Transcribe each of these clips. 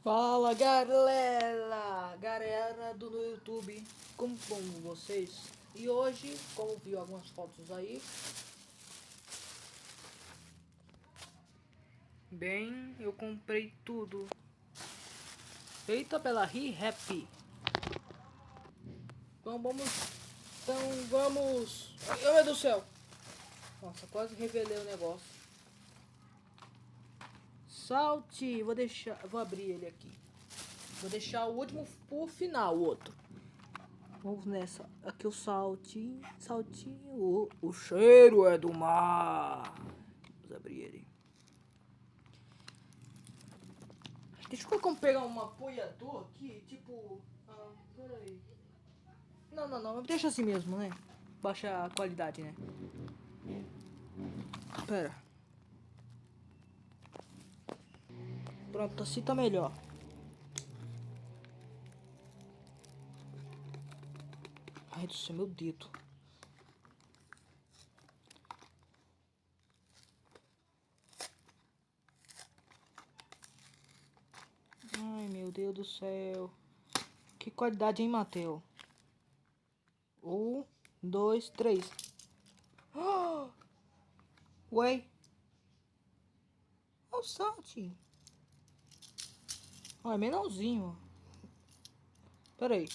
Fala galera do YouTube, como vão vocês? E hoje, como viu algumas fotos aí, bem, eu comprei tudo feita pela ReHap. Então vamos, ai meu Deus do céu, nossa, quase revelei o negócio. Salte, vou abrir ele aqui. Vou deixar o último por final, o outro. Vamos nessa. Aqui o saltinho. O cheiro é do mar. Vamos abrir ele. Deixa eu pegar um apoiador aqui. Tipo. Peraí. Não. Deixa assim mesmo, né? Baixa a qualidade, né? Pera. Pronto, assim tá melhor. Ai do céu, meu dedo. Ai meu Deus do céu. Que qualidade, hein, Mateu? 1, 2, 3. Ué. Olha o saltinho. Ó, é menorzinho. Pera aí.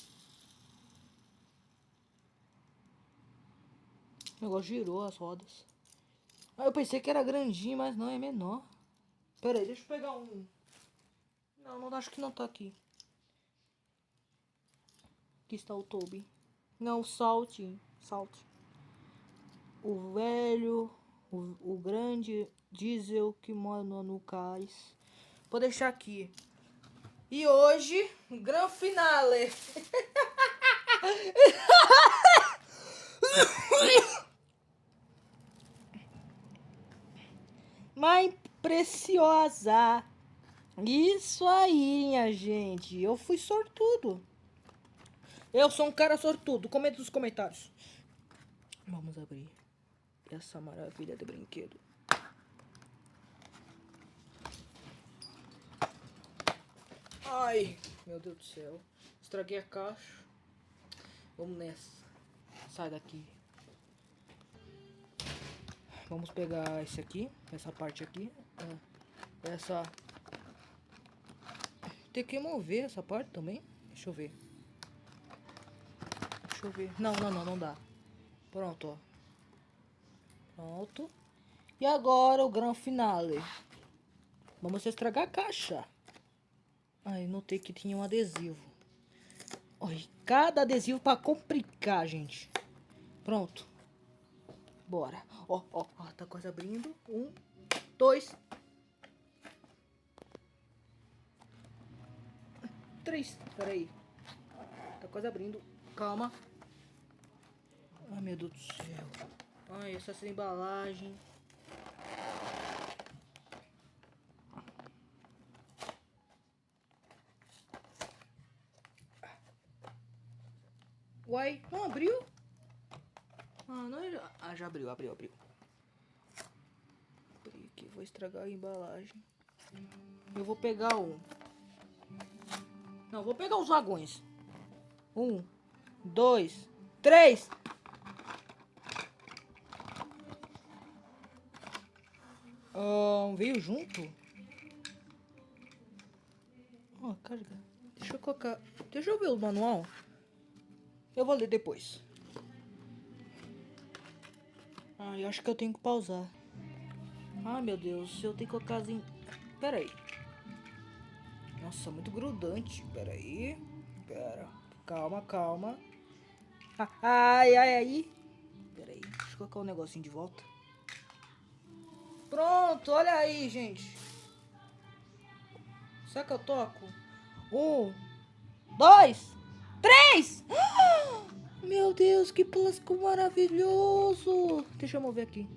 O negócio girou as rodas. Ah, eu pensei que era grandinho, mas não, é menor. Pera aí, deixa eu pegar um. Não, acho que não tá aqui. Aqui está o Toby. Não, o Salt. O velho, o grande diesel que mora no cais. Vou deixar aqui. E hoje, grande finale. Mais preciosa. Isso aí, minha gente. Eu fui sortudo. Eu sou um cara sortudo. Comenta nos comentários. Vamos abrir essa maravilha de brinquedo. Ai, meu Deus do céu. Estraguei a caixa. Vamos nessa. Sai daqui. Vamos pegar esse aqui. Essa parte aqui. Essa. Tem que mover essa parte também. Deixa eu ver. Não dá. Pronto, ó. Pronto. E agora o grande finale. Vamos estragar a caixa. Ai, notei que tinha um adesivo. Olha, cada adesivo pra complicar, gente. Pronto. Bora. Ó, tá quase abrindo. 1, 2, 3. Pera aí. Tá quase abrindo. Calma. Ai, meu Deus do céu. Ai, essa embalagem. Uai, não abriu? Já abriu. Abri aqui, vou estragar a embalagem. Eu vou pegar um. Não, vou pegar os vagões. 1, 2, 3. Veio junto? Ó, carga. Deixa eu colocar. Deixa eu ver o manual. Eu vou ler depois. Eu acho que eu tenho que pausar. Ai, meu Deus. Eu tenho que colocar assim. Pera aí. Nossa, muito grudante. Pera aí. Calma. Ai. Pera aí. Deixa eu colocar um negocinho de volta. Pronto, olha aí, gente. Será que eu toco? 1, 2, 3. Meu Deus, que plástico maravilhoso. Deixa eu mover aqui.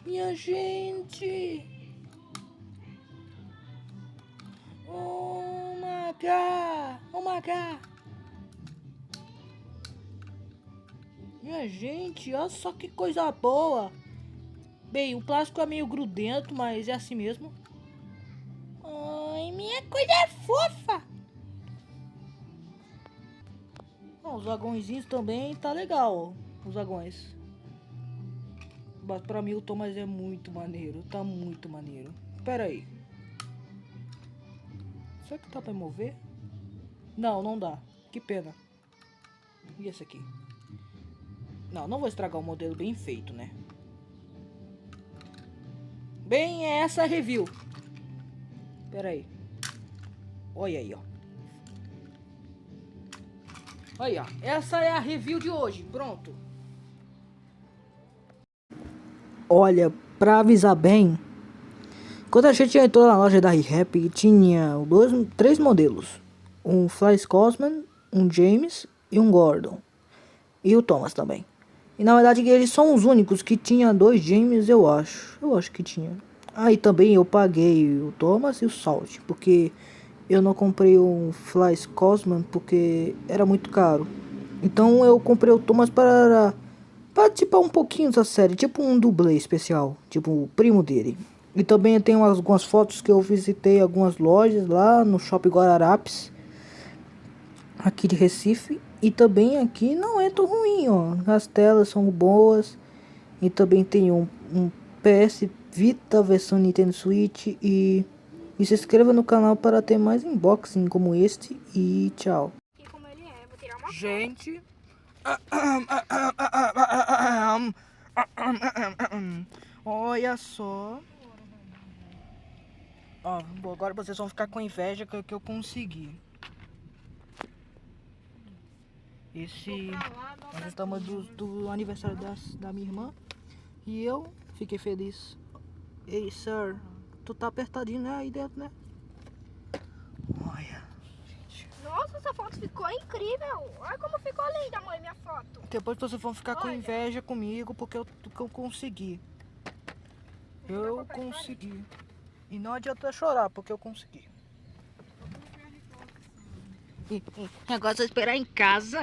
Minha gente. Oh my God. Minha gente, olha só que coisa boa. Bem, o plástico é meio grudento, mas é assim mesmo. Ai, Minha coisa é fofa. Os vagõezinhos também tá legal, ó, os vagões. Mas pra mim o Thomas é muito maneiro, tá muito maneiro. Pera aí. Será que tá pra mover? Não, não dá. Que pena. E esse aqui? Não vou estragar o modelo bem feito, né? Bem, é essa a review. Pera aí. Olha aí, ó. Olha, ó. Essa é a review de hoje. Pronto. Olha, pra avisar bem, quando a gente entrou na loja da ReHap, tinha três modelos. Um Fly Scotsman, um James e um Gordon. E o Thomas também. E na verdade eles são os únicos que tinha 2 James, eu acho. Eu acho que tinha. Aí também eu paguei o Thomas e o Salt, porque eu não comprei um Fly Scotsman porque era muito caro. Então eu comprei o Thomas para participar um pouquinho da série, tipo um dublê especial, tipo o primo dele. E também eu tenho algumas fotos que eu visitei algumas lojas lá no Shopping Guararapes, aqui de Recife. E também aqui não é tão ruim, ó. As telas são boas. E também tem um PS Vita versão Nintendo Switch. E se inscreva no canal para ter mais unboxing como este. E tchau. Gente, olha só. Ó, agora vocês vão ficar com inveja que eu consegui. Nós estamos do aniversário da minha irmã. E eu fiquei feliz. Ei, sir, tu tá apertadinho, né, aí dentro, né? Olha, gente. Nossa, essa foto ficou incrível. Olha como ficou linda, mãe, minha foto. Depois vocês vão ficar com inveja comigo porque eu consegui. Eu consegui. E não adianta chorar porque eu consegui. Agora só esperar em casa.